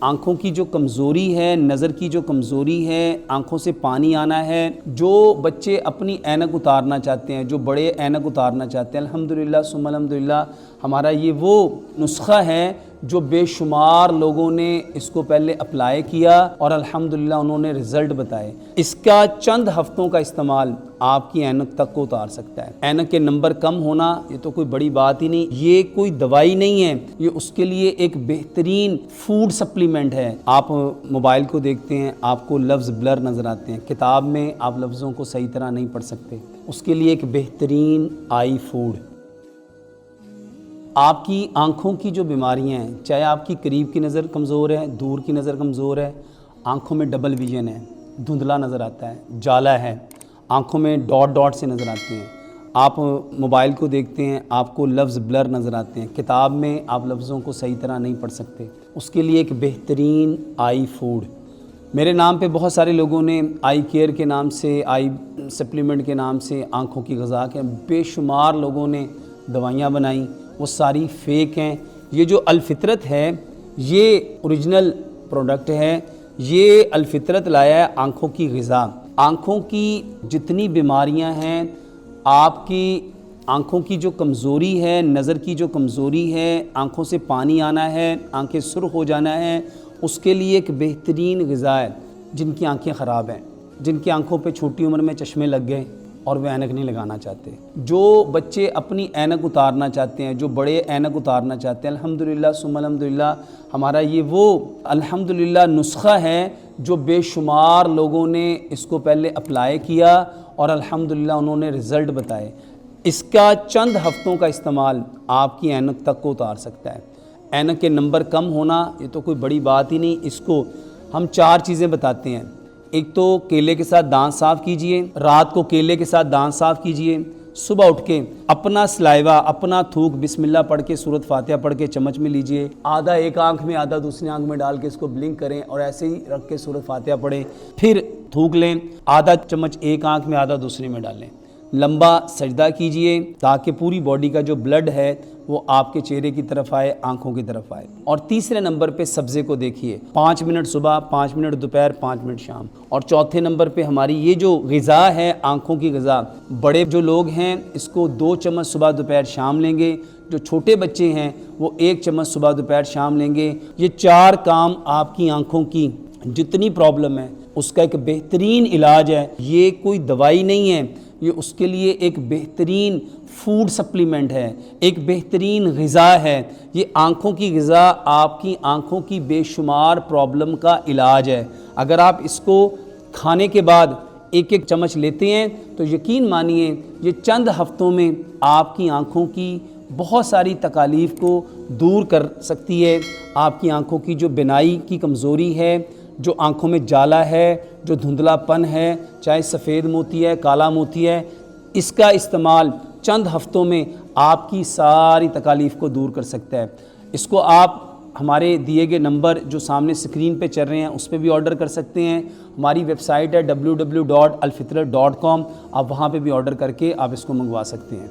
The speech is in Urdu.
آنکھوں کی جو کمزوری ہے، نظر کی جو کمزوری ہے، آنکھوں سے پانی آنا ہے، جو بچے اپنی اینک اتارنا چاہتے ہیں، جو بڑے اینک اتارنا چاہتے ہیں، الحمدللہ ثم الحمدللہ ہمارا یہ وہ نسخہ ہے جو بے شمار لوگوں نے اس کو پہلے اپلائی کیا اور الحمدللہ انہوں نے رزلٹ بتائے۔ اس کا چند ہفتوں کا استعمال آپ کی اینک تک کو اتار سکتا ہے۔ اینک کے نمبر کم ہونا یہ تو کوئی بڑی بات ہی نہیں، یہ کوئی دوائی نہیں ہے، یہ اس کے لیے ایک بہترین فوڈ سپلیمنٹ ہے۔ آپ موبائل کو دیکھتے ہیں، آپ کو لفظ بلر نظر آتے ہیں، کتاب میں آپ لفظوں کو صحیح طرح نہیں پڑھ سکتے، اس کے لیے ایک بہترین آئی فوڈ۔ آپ کی آنکھوں کی جو بیماریاں ہیں، چاہے آپ کی قریب کی نظر کمزور ہے، دور کی نظر کمزور ہے، آنکھوں میں ڈبل ویژن ہے، دھندلا نظر آتا ہے، جالا ہے، آنکھوں میں ڈاٹ ڈاٹ سے نظر آتے ہیں، آپ موبائل کو دیکھتے ہیں، آپ کو لفظ بلر نظر آتے ہیں، کتاب میں آپ لفظوں کو صحیح طرح نہیں پڑھ سکتے، اس کے لیے ایک بہترین آئی فوڈ۔ میرے نام پہ بہت سارے لوگوں نے آئی کیئر کے نام سے، آئی سپلیمنٹ کے نام سے، آنکھوں کی غذا کے بے شمار لوگوں نے دوائیاں بنائیں، وہ ساری فیک ہیں۔ یہ جو الفطرت ہے یہ اوریجنل پروڈکٹ ہے، یہ الفطرت لایا ہے آنکھوں کی غذا۔ آنکھوں کی جتنی بیماریاں ہیں، آپ کی آنکھوں کی جو کمزوری ہے، نظر کی جو کمزوری ہے، آنکھوں سے پانی آنا ہے، آنکھیں سرخ ہو جانا ہے، اس کے لیے ایک بہترین غذا ہے۔ جن کی آنکھیں خراب ہیں، جن کی آنکھوں پہ چھوٹی عمر میں چشمے لگ گئے اور وہ اینک نہیں لگانا چاہتے، جو بچے اپنی اینک اتارنا چاہتے ہیں، جو بڑے اینک اتارنا چاہتے ہیں، الحمدللہ ثم الحمدللہ ہمارا یہ وہ الحمدللہ نسخہ ہے جو بے شمار لوگوں نے اس کو پہلے اپلائی کیا اور الحمدللہ انہوں نے رزلٹ بتائے۔ اس کا چند ہفتوں کا استعمال آپ کی اینک تک کو اتار سکتا ہے۔ اینک کے نمبر کم ہونا یہ تو کوئی بڑی بات ہی نہیں، اس کو ہم 4 چیزیں بتاتے ہیں۔ ایک تو کیلے کے ساتھ دانت صاف کیجئے، رات کو کیلے کے ساتھ دانت صاف کیجئے، صبح اٹھ کے اپنا سلائیوا، اپنا تھوک بسم اللہ پڑھ کے سورۃ فاتحہ پڑھ کے چمچ میں لیجئے، آدھا ایک آنکھ میں آدھا دوسری آنکھ میں ڈال کے اس کو بلنک کریں اور ایسے ہی رکھ کے سورۃ فاتحہ پڑھیں، پھر تھوک لیں، آدھا چمچ ایک آنکھ میں آدھا دوسری میں ڈالیں، لمبا سجدہ کیجئے تاکہ پوری باڈی کا جو بلڈ ہے وہ آپ کے چہرے کی طرف آئے، آنکھوں کی طرف آئے۔ اور تیسرے نمبر پہ سبزے کو دیکھیے، 5 منٹ صبح، 5 منٹ دوپہر، 5 منٹ شام۔ اور چوتھے نمبر پہ ہماری یہ جو غذا ہے آنکھوں کی غذا، بڑے جو لوگ ہیں اس کو 2 چمچ صبح دوپہر شام لیں گے، جو چھوٹے بچے ہیں وہ 1 چمچ صبح دوپہر شام لیں گے۔ یہ 4 کام آپ کی آنکھوں کی جتنی پرابلم ہے اس کا ایک بہترین علاج ہے۔ یہ کوئی دوائی نہیں ہے، یہ اس کے لیے ایک بہترین فوڈ سپلیمنٹ ہے، ایک بہترین غذا ہے۔ یہ آنکھوں کی غذا آپ کی آنکھوں کی بے شمار پرابلم کا علاج ہے۔ اگر آپ اس کو کھانے کے بعد 1 چمچ لیتے ہیں تو یقین مانیے یہ چند ہفتوں میں آپ کی آنکھوں کی بہت ساری تکالیف کو دور کر سکتی ہے۔ آپ کی آنکھوں کی جو بینائی کی کمزوری ہے، جو آنکھوں میں جالا ہے، جو دھندلا پن ہے، چاہے سفید موتی ہے، کالا موتی ہے، اس کا استعمال چند ہفتوں میں آپ کی ساری تکالیف کو دور کر سکتا ہے۔ اس کو آپ ہمارے دیے گئے نمبر جو سامنے سکرین پہ چل رہے ہیں اس پہ بھی آرڈر کر سکتے ہیں۔ ہماری ویب سائٹ ہے www.alfitrat.com، آپ وہاں پہ بھی آرڈر کر کے آپ اس کو منگوا سکتے ہیں۔